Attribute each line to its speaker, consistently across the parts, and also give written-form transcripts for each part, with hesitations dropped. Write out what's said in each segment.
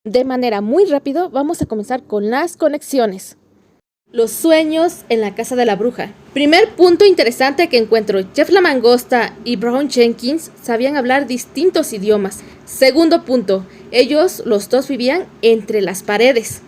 Speaker 1: De manera muy rápido, vamos a comenzar con las conexiones. Los sueños en la casa de la bruja. Primer punto interesante que encuentro, Jeff la Mangosta y Brown Jenkins sabían hablar distintos idiomas. Segundo punto, ellos los dos vivían entre las paredes.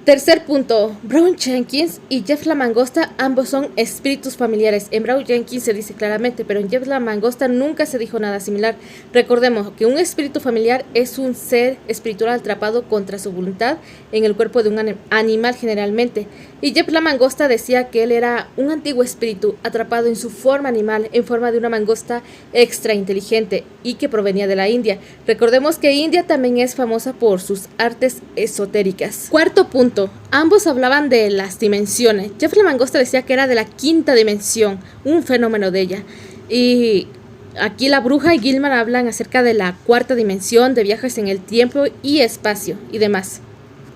Speaker 1: Tercer punto, Brown Jenkins y Jeff la Mangosta ambos son espíritus familiares. En Brown Jenkins se dice claramente, pero en Jeff la Mangosta nunca se dijo nada similar. Recordemos que un espíritu familiar es un ser espiritual atrapado contra su voluntad en el cuerpo de un animal generalmente. Y Jeff la Mangosta decía que él era un antiguo espíritu atrapado en su forma animal, en forma de una mangosta extra inteligente y que provenía de la India. Recordemos que India también es famosa por sus artes esotéricas. Cuarto punto, ambos hablaban de las dimensiones. Jeff la Mangosta decía que era de la quinta dimensión, un fenómeno de ella. Y aquí la bruja y Gilman hablan acerca de la cuarta dimensión, de viajes en el tiempo y espacio y demás.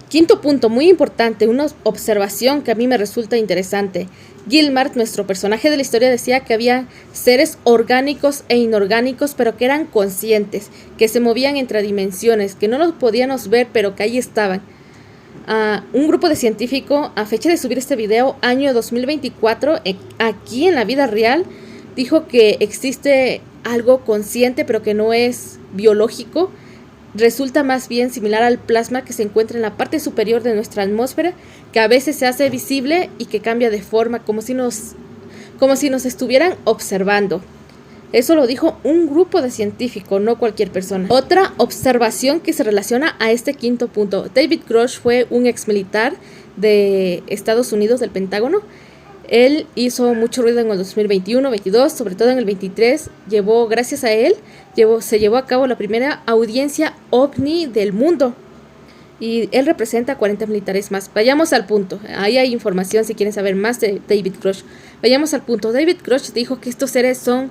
Speaker 1: Quinto punto, muy importante, una observación que a mí me resulta interesante. Gilmar, nuestro personaje de la historia, decía que había seres orgánicos e inorgánicos, pero que eran conscientes, que se movían entre dimensiones, que no los podíamos ver, pero que ahí estaban. Un grupo de científicos, a fecha de subir este video, año 2024, aquí en la vida real, dijo que existe algo consciente, pero que no es biológico. Resulta más bien similar al plasma que se encuentra en la parte superior de nuestra atmósfera, que a veces se hace visible y que cambia de forma, como si nos estuvieran observando. Eso lo dijo un grupo de científicos, no cualquier persona. Otra observación que se relaciona a este quinto punto. David Grush fue un ex militar de Estados Unidos, del Pentágono. Él hizo mucho ruido en el 2021, 22, sobre todo en el 23. Gracias a él, se llevó a cabo la primera audiencia OVNI del mundo. Y él representa a 40 militares más. Vayamos al punto. Ahí hay información si quieren saber más de David Grush. Vayamos al punto. David Grush dijo que estos seres son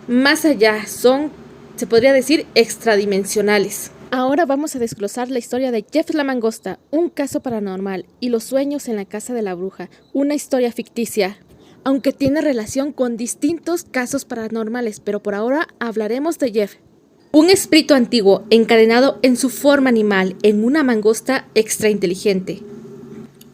Speaker 1: más allá, se podría decir, extradimensionales. Ahora vamos a desglosar la historia de Jeff la Mangosta, un caso paranormal, y los sueños en la casa de la bruja, una historia ficticia, aunque tiene relación con distintos casos paranormales, pero por ahora hablaremos de Jeff. Un espíritu antiguo encadenado en su forma animal en una mangosta extrainteligente.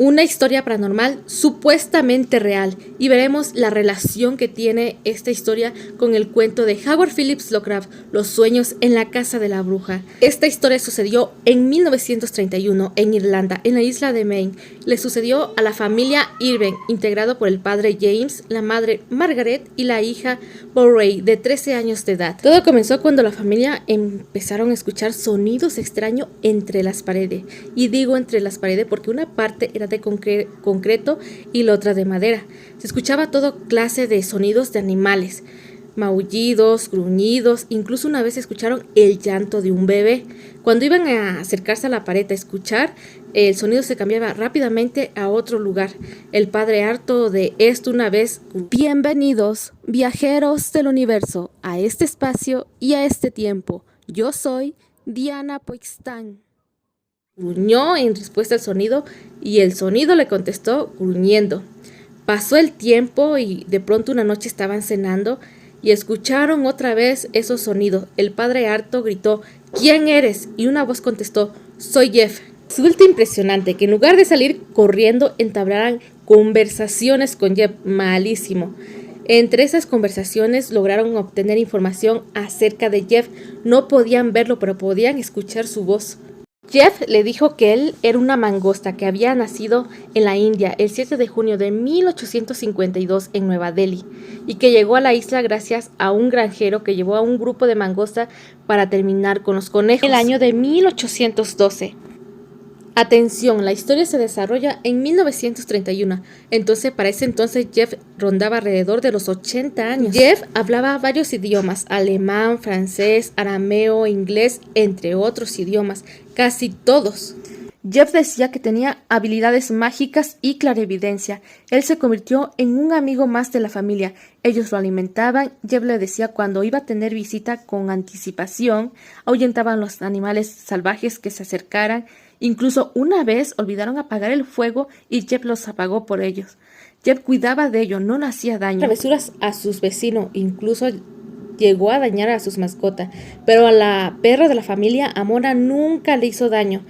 Speaker 1: Una historia paranormal supuestamente real, y veremos la relación que tiene esta historia con el cuento de Howard Phillips Lovecraft, Los sueños en la casa de la bruja. Esta historia sucedió en 1931 en Irlanda, en la isla de Maine. Le sucedió a la familia Irving, integrado por el padre James, la madre Margaret y la hija Murray, de 13 años de edad. Todo comenzó cuando la familia empezaron a escuchar sonidos extraños entre las paredes. Y digo entre las paredes porque una parte era de concreto y la otra de madera. Se escuchaba toda clase de sonidos de animales, maullidos, gruñidos, incluso una vez escucharon el llanto de un bebé. Cuando iban a acercarse a la pared a escuchar, el sonido se cambiaba rápidamente a otro lugar. El padre, harto de esto, una vez: bienvenidos, viajeros del universo, a este espacio y a este tiempo. Yo soy Diana Poixtán. Gruñó en respuesta al sonido y el sonido le contestó gruñendo. Pasó el tiempo y de pronto una noche estaban cenando y escucharon otra vez esos sonidos. El padre harto gritó: ¿quién eres? Y una voz contestó: soy Jeff. Resulta impresionante que en lugar de salir corriendo entablaran conversaciones con Jeff. Malísimo. Entre esas conversaciones lograron obtener información acerca de Jeff. No podían verlo, pero podían escuchar su voz. Jeff le dijo que él era una mangosta que había nacido en la India el 7 de junio de 1852 en Nueva Delhi y que llegó a la isla gracias a un granjero que llevó a un grupo de mangosta para terminar con los conejos en el año de 1812. Atención, la historia se desarrolla en 1931, entonces para ese entonces Jeff rondaba alrededor de los 80 años. Jeff hablaba varios idiomas: alemán, francés, arameo, inglés, entre otros idiomas, casi todos. Jeff decía que tenía habilidades mágicas y clarividencia. Él se convirtió en un amigo más de la familia. Ellos lo alimentaban. Jeff le decía cuando iba a tener visita con anticipación, ahuyentaban los animales salvajes que se acercaran. Incluso una vez olvidaron apagar el fuego y Jeff los apagó por ellos. Jeff cuidaba de ellos, no le hacía daño. Travesuras a sus vecinos, incluso llegó a dañar a sus mascotas, pero a la perra de la familia, Amora, nunca le hizo daño.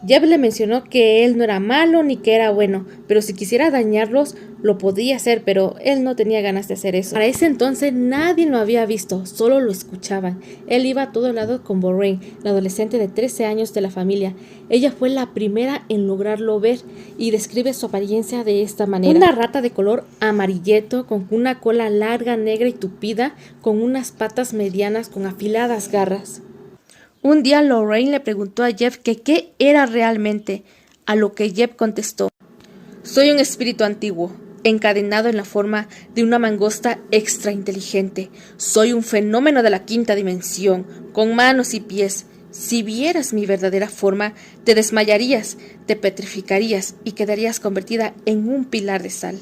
Speaker 1: Jeff le mencionó que él no era malo ni que era bueno, pero si quisiera dañarlos, lo podía hacer, pero él no tenía ganas de hacer eso. Para ese entonces nadie lo había visto, solo lo escuchaban. Él iba a todo lado con Borrain, la adolescente de 13 años de la familia. Ella fue la primera en lograrlo ver y describe su apariencia de esta manera. Una rata de color amarillento con una cola larga, negra y tupida, con unas patas medianas con afiladas garras. Un día Lorraine le preguntó a Jeff que qué era realmente, a lo que Jeff contestó: soy un espíritu antiguo, encadenado en la forma de una mangosta extra inteligente. Soy un fenómeno de la quinta dimensión, con manos y pies. Si vieras mi verdadera forma, te desmayarías, te petrificarías y quedarías convertida en un pilar de sal.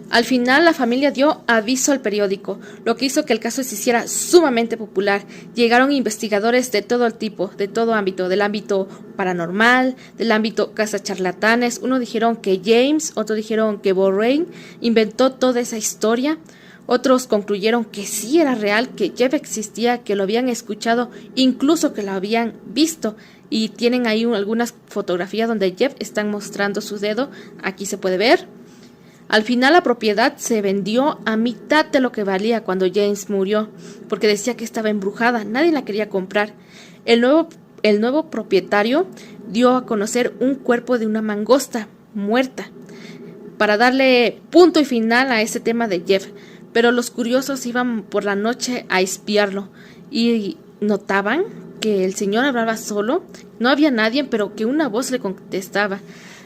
Speaker 1: Al final, la familia dio aviso al periódico, lo que hizo que el caso se hiciera sumamente popular. Llegaron investigadores de todo el tipo, de todo ámbito, del ámbito paranormal, del ámbito cazacharlatanes. Unos dijeron que James, otros dijeron que Borrain inventó toda esa historia. Otros concluyeron que sí era real, que Jeff existía, que lo habían escuchado, incluso que lo habían visto. Y tienen ahí algunas fotografías donde Jeff está mostrando su dedo. Aquí se puede ver. Al final la propiedad se vendió a mitad de lo que valía cuando James murió, porque decía que estaba embrujada, nadie la quería comprar. El nuevo propietario dio a conocer un cuerpo de una mangosta muerta, para darle punto y final a ese tema de Jeff, pero los curiosos iban por la noche a espiarlo y notaban que el señor hablaba solo, no había nadie, pero que una voz le contestaba.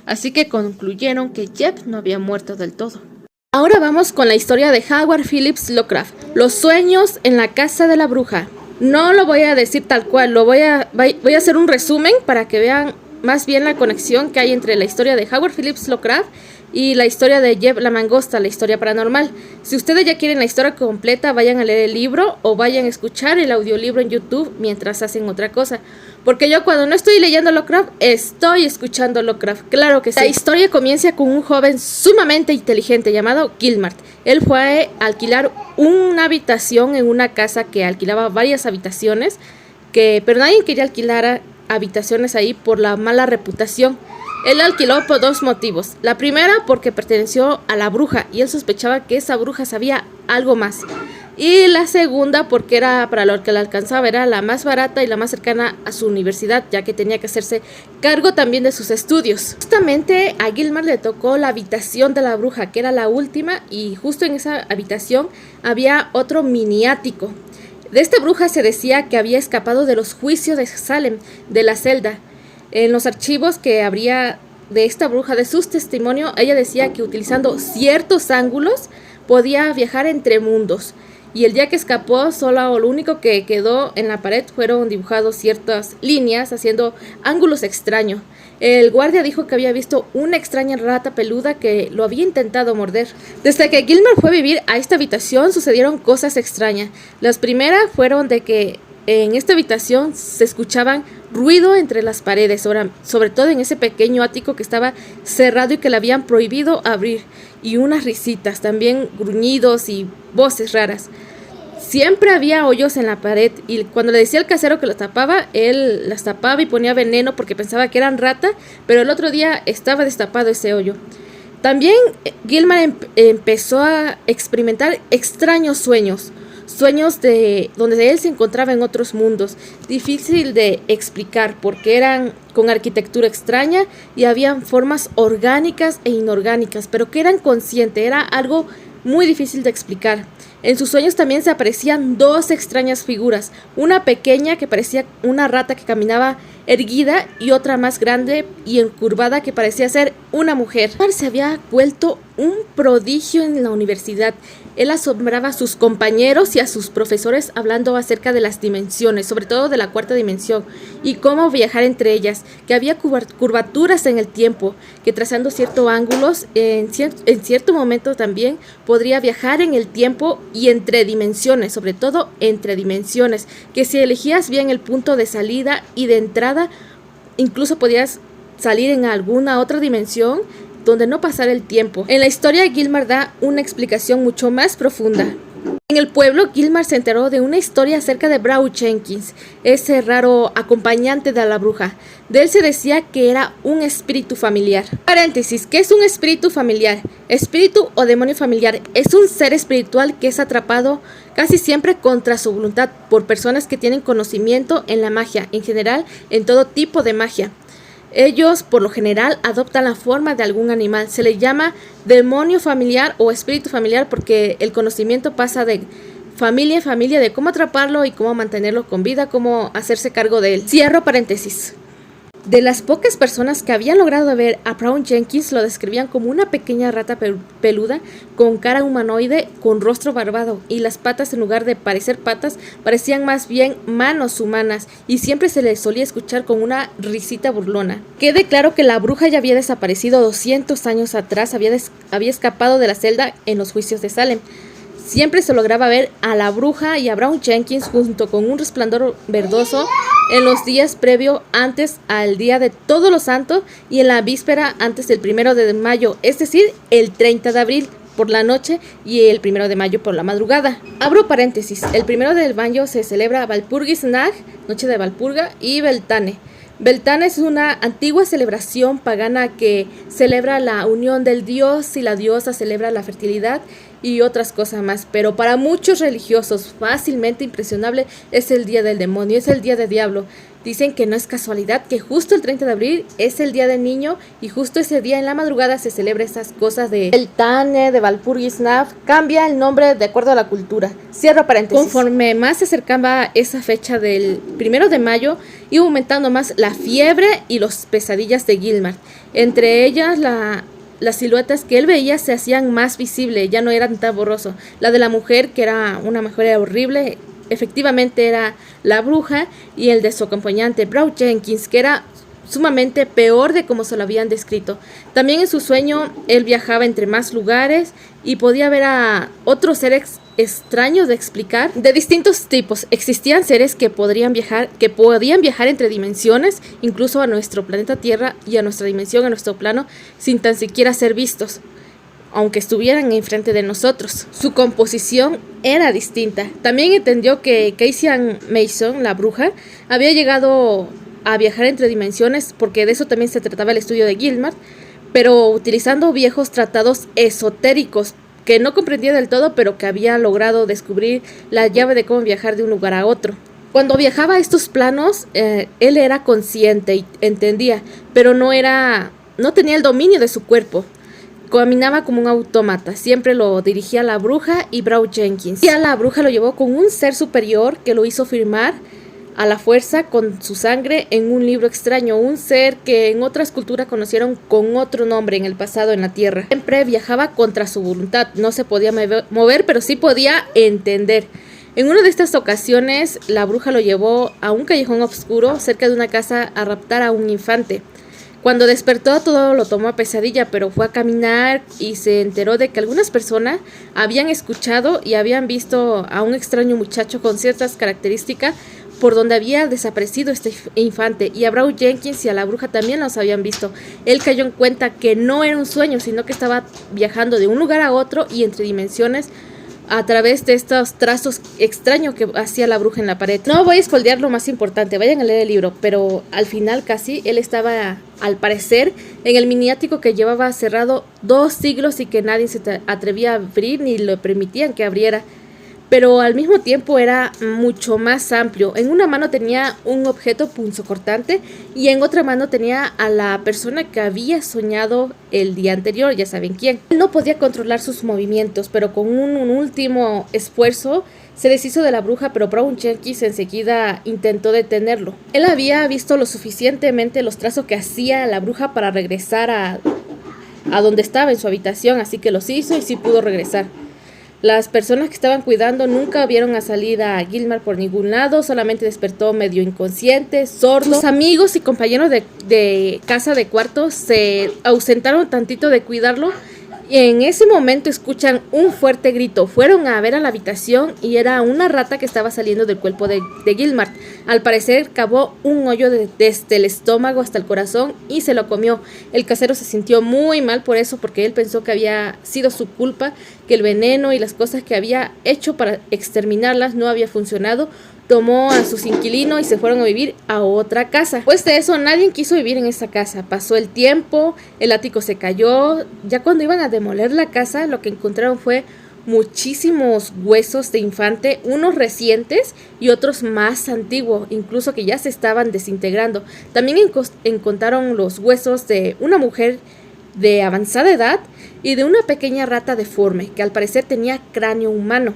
Speaker 1: Así que concluyeron que Jeff no había muerto del todo. Ahora vamos con la historia de Howard Phillips Lovecraft, Los sueños en la casa de la bruja. No lo voy a decir tal cual, voy a hacer un resumen para que vean más bien la conexión que hay entre la historia de Howard Phillips Lovecraft y la historia de Jeff la mangosta, la historia paranormal. Si ustedes ya quieren la historia completa, vayan a leer el libro o vayan a escuchar el audiolibro en YouTube mientras hacen otra cosa. Porque yo cuando no estoy leyendo Lovecraft, estoy escuchando Lovecraft, claro que sí. La historia comienza con un joven sumamente inteligente llamado Gilmar. Él fue a alquilar una habitación en una casa que alquilaba varias habitaciones, pero nadie quería alquilar habitaciones ahí por la mala reputación. Él alquiló por dos motivos. La primera, porque perteneció a la bruja y él sospechaba que esa bruja sabía algo más. Y la segunda, porque era para lo que le alcanzaba, era la más barata y la más cercana a su universidad, ya que tenía que hacerse cargo también de sus estudios. Justamente a Gilmar le tocó la habitación de la bruja, que era la última, y justo en esa habitación había otro mini ático. De esta bruja se decía que había escapado de los juicios de Salem, de la celda. En los archivos que habría de esta bruja, de sus testimonios, ella decía que utilizando ciertos ángulos podía viajar entre mundos. Y el día que escapó, solo lo único que quedó en la pared fueron dibujados ciertas líneas haciendo ángulos extraños. El guardia dijo que había visto una extraña rata peluda que lo había intentado morder. Desde que Gilmar fue a vivir a esta habitación sucedieron cosas extrañas. Las primeras fueron de que en esta habitación se escuchaban ruido entre las paredes, sobre todo en ese pequeño ático que estaba cerrado y que le habían prohibido abrir, y unas risitas, también gruñidos y voces raras. Siempre había hoyos en la pared y cuando le decía al casero que los tapaba, él las tapaba y ponía veneno porque pensaba que eran rata, pero el otro día estaba destapado ese hoyo. También Gilmar empezó a experimentar extraños sueños de donde él se encontraba en otros mundos, difícil de explicar porque eran con arquitectura extraña y habían formas orgánicas e inorgánicas, pero que eran conscientes, era algo muy difícil de explicar. En sus sueños también se aparecían dos extrañas figuras, una pequeña que parecía una rata que caminaba erguida y otra más grande y encurvada que parecía ser una mujer. Se había vuelto un prodigio en la universidad. Él asombraba a sus compañeros y a sus profesores hablando acerca de las dimensiones, sobre todo de la cuarta dimensión, y cómo viajar entre ellas, que había curvaturas en el tiempo, que trazando ciertos ángulos, en cierto momento también podría viajar en el tiempo y entre dimensiones, sobre todo entre dimensiones, que si elegías bien el punto de salida y de entrada, incluso podías salir en alguna otra dimensión donde no pasara el tiempo. En la historia, Gilmar da una explicación mucho más profunda. En En el pueblo, Gilmar se enteró de una historia acerca de Brown Jenkins, ese raro acompañante de la bruja. De él se decía que era un espíritu familiar. Paréntesis, ¿qué es un espíritu familiar? Espíritu o demonio familiar es un ser espiritual que es atrapado casi siempre contra su voluntad por personas que tienen conocimiento en la magia, en general en todo tipo de magia. Ellos, por lo general, adoptan la forma de algún animal. Se le llama demonio familiar o espíritu familiar porque el conocimiento pasa de familia en familia de cómo atraparlo y cómo mantenerlo con vida, cómo hacerse cargo de él. Cierro paréntesis. De las pocas personas que habían logrado ver a Brown Jenkins, lo describían como una pequeña rata peluda con cara humanoide, con rostro barbado, y las patas, en lugar de parecer patas, parecían más bien manos humanas, y siempre se le solía escuchar con una risita burlona. Quede claro que la bruja ya había desaparecido 200 años atrás, había escapado de la celda en los juicios de Salem. Siempre se lograba ver a la bruja y a Brown Jenkins junto con un resplandor verdoso en los días previo antes al día de Todos los Santos y en la víspera antes del 1 de mayo, es decir, el 30 de abril por la noche y el 1 de mayo por la madrugada. Abro paréntesis, el 1 de mayo se celebra Walpurgisnacht, noche de Walpurga, y Beltane. Beltane es una antigua celebración pagana que celebra la unión del dios y la diosa, celebra la fertilidad y otras cosas más, pero para muchos religiosos fácilmente impresionable es el día del demonio, es el día del diablo. Dicen que no es casualidad que justo el 30 de abril es el día del niño y justo ese día en la madrugada se celebra esas cosas de Beltane, de Walpurgisnacht. Cambia el nombre de acuerdo a la cultura. Cierro paréntesis. Conforme más se acercaba esa fecha del 1 de mayo, iba aumentando más la fiebre y las pesadillas de Gilmar. Entre ellas las siluetas que él veía se hacían más visibles, ya no eran tan borrosos. La de la mujer, que era una mujer horrible, efectivamente era la bruja, y el de su acompañante, Brown Jenkins, que era sumamente peor de como se lo habían descrito. También en su sueño él viajaba entre más lugares y podía ver a otros seres extraños de explicar, de distintos tipos. Existían seres que podían viajar entre dimensiones, incluso a nuestro planeta Tierra y a nuestra dimensión, a nuestro plano, sin tan siquiera ser vistos, aunque estuvieran enfrente de nosotros. Su composición era distinta. También entendió que Cassian Mason, la bruja, había llegado a viajar entre dimensiones, porque de eso también se trataba el estudio de Gilmar, pero utilizando viejos tratados esotéricos que no comprendía del todo, pero que había logrado descubrir la llave de cómo viajar de un lugar a otro. Cuando viajaba a estos planos, él era consciente y entendía, pero no tenía el dominio de su cuerpo. Caminaba como un autómata, siempre lo dirigía la bruja y Brown Jenkins. Y a la bruja lo llevó con un ser superior que lo hizo firmar a la fuerza con su sangre en un libro extraño, un ser que en otras culturas conocieron con otro nombre en el pasado en la Tierra. Siempre viajaba contra su voluntad, no se podía mover, pero sí podía entender. En una de estas ocasiones, la bruja lo llevó a un callejón oscuro cerca de una casa a raptar a un infante. Cuando despertó, todo lo tomó a pesadilla, pero fue a caminar y se enteró de que algunas personas habían escuchado y habían visto a un extraño muchacho con ciertas características por donde había desaparecido este infante, y a Brown Jenkins y a la bruja también los habían visto. Él cayó en cuenta que no era un sueño, sino que estaba viajando de un lugar a otro y entre dimensiones a través de estos trazos extraños que hacía la bruja en la pared. No voy a spoilear lo más importante, vayan a leer el libro, pero al final casi él estaba, al parecer, en el miniático que llevaba cerrado 2 siglos y que nadie se atrevía a abrir ni le permitían que abriera. Pero al mismo tiempo era mucho más amplio. En una mano tenía un objeto punzocortante y en otra mano tenía a la persona que había soñado el día anterior, ya saben quién. Él no podía controlar sus movimientos, pero con un último esfuerzo se deshizo de la bruja, pero Brown Jenkins enseguida intentó detenerlo. Él había visto lo suficientemente los trazos que hacía la bruja para regresar a donde estaba en su habitación, así que los hizo y sí pudo regresar. Las personas que estaban cuidando nunca vieron a salir a Gilmar por ningún lado, solamente despertó medio inconsciente, sordo. Sus amigos y compañeros de casa de cuarto se ausentaron tantito de cuidarlo Y en ese momento escuchan un fuerte grito. Fueron a ver a la habitación y era una rata que estaba saliendo del cuerpo de Gilmar. Al parecer cavó un hoyo desde el estómago hasta el corazón y se lo comió. El casero se sintió muy mal por eso, porque él pensó que había sido su culpa, que el veneno y las cosas que había hecho para exterminarlas no había funcionado. Tomó a sus inquilinos y se fueron a vivir a otra casa. Después de eso, nadie quiso vivir en esa casa. Pasó el tiempo, el ático se cayó. Ya cuando iban a demoler la casa, lo que encontraron fue muchísimos huesos de infante, unos recientes y otros más antiguos, incluso que ya se estaban desintegrando. También encontraron los huesos de una mujer de avanzada edad y de una pequeña rata deforme, que al parecer tenía cráneo humano.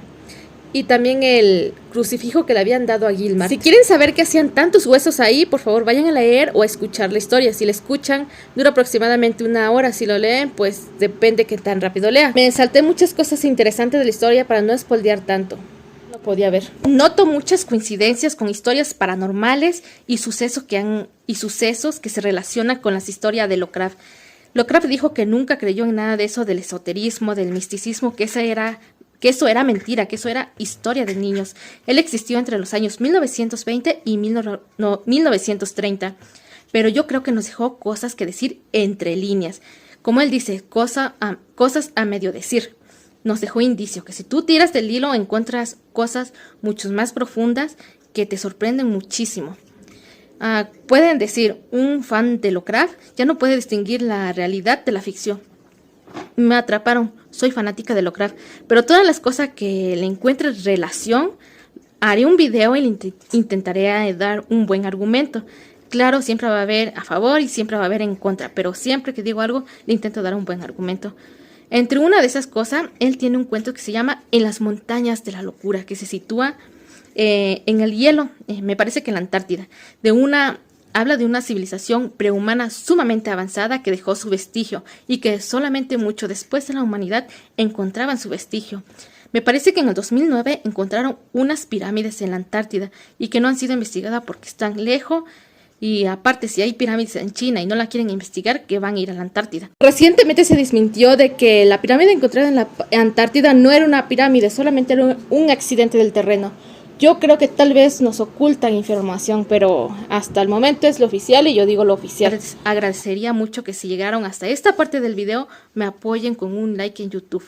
Speaker 1: Y también el crucifijo que le habían dado a Gilmar. Si quieren saber qué hacían tantos huesos ahí, por favor vayan a leer o a escuchar la historia. Si la escuchan, dura aproximadamente 1 hora. Si lo leen, pues depende qué tan rápido lea. Me salté muchas cosas interesantes de la historia para no spoilear tanto. No podía ver. Noto muchas coincidencias con historias paranormales y sucesos que se relacionan con las historias de Lovecraft. Lovecraft dijo que nunca creyó en nada de eso del esoterismo, del misticismo, que eso era mentira, que eso era historia de niños. Él existió entre los años 1920 y 1930, pero yo creo que nos dejó cosas que decir entre líneas. Como él dice, cosas a medio decir. Nos dejó indicio que si tú tiras del hilo encuentras cosas mucho más profundas que te sorprenden muchísimo. Pueden decir, un fan de Lovecraft ya no puede distinguir la realidad de la ficción. Me atraparon, soy fanática de Lovecraft, pero todas las cosas que le encuentre relación, haré un video y le intentaré dar un buen argumento. Claro, siempre va a haber a favor y siempre va a haber en contra, pero siempre que digo algo, le intento dar un buen argumento. Entre una de esas cosas, él tiene un cuento que se llama En las montañas de la locura, que se sitúa en el hielo, me parece que en la Antártida, habla de una civilización prehumana sumamente avanzada que dejó su vestigio y que solamente mucho después de la humanidad encontraban su vestigio. Me parece que en el 2009 encontraron unas pirámides en la Antártida y que no han sido investigadas porque están lejos. Y aparte, si hay pirámides en China y no la quieren investigar, que van a ir a la Antártida. Recientemente se desmintió de que la pirámide encontrada en la Antártida no era una pirámide, solamente era un accidente del terreno. Yo creo que tal vez nos ocultan información, pero hasta el momento es lo oficial y yo digo lo oficial. Agradecería mucho que si llegaron hasta esta parte del video me apoyen con un like en YouTube.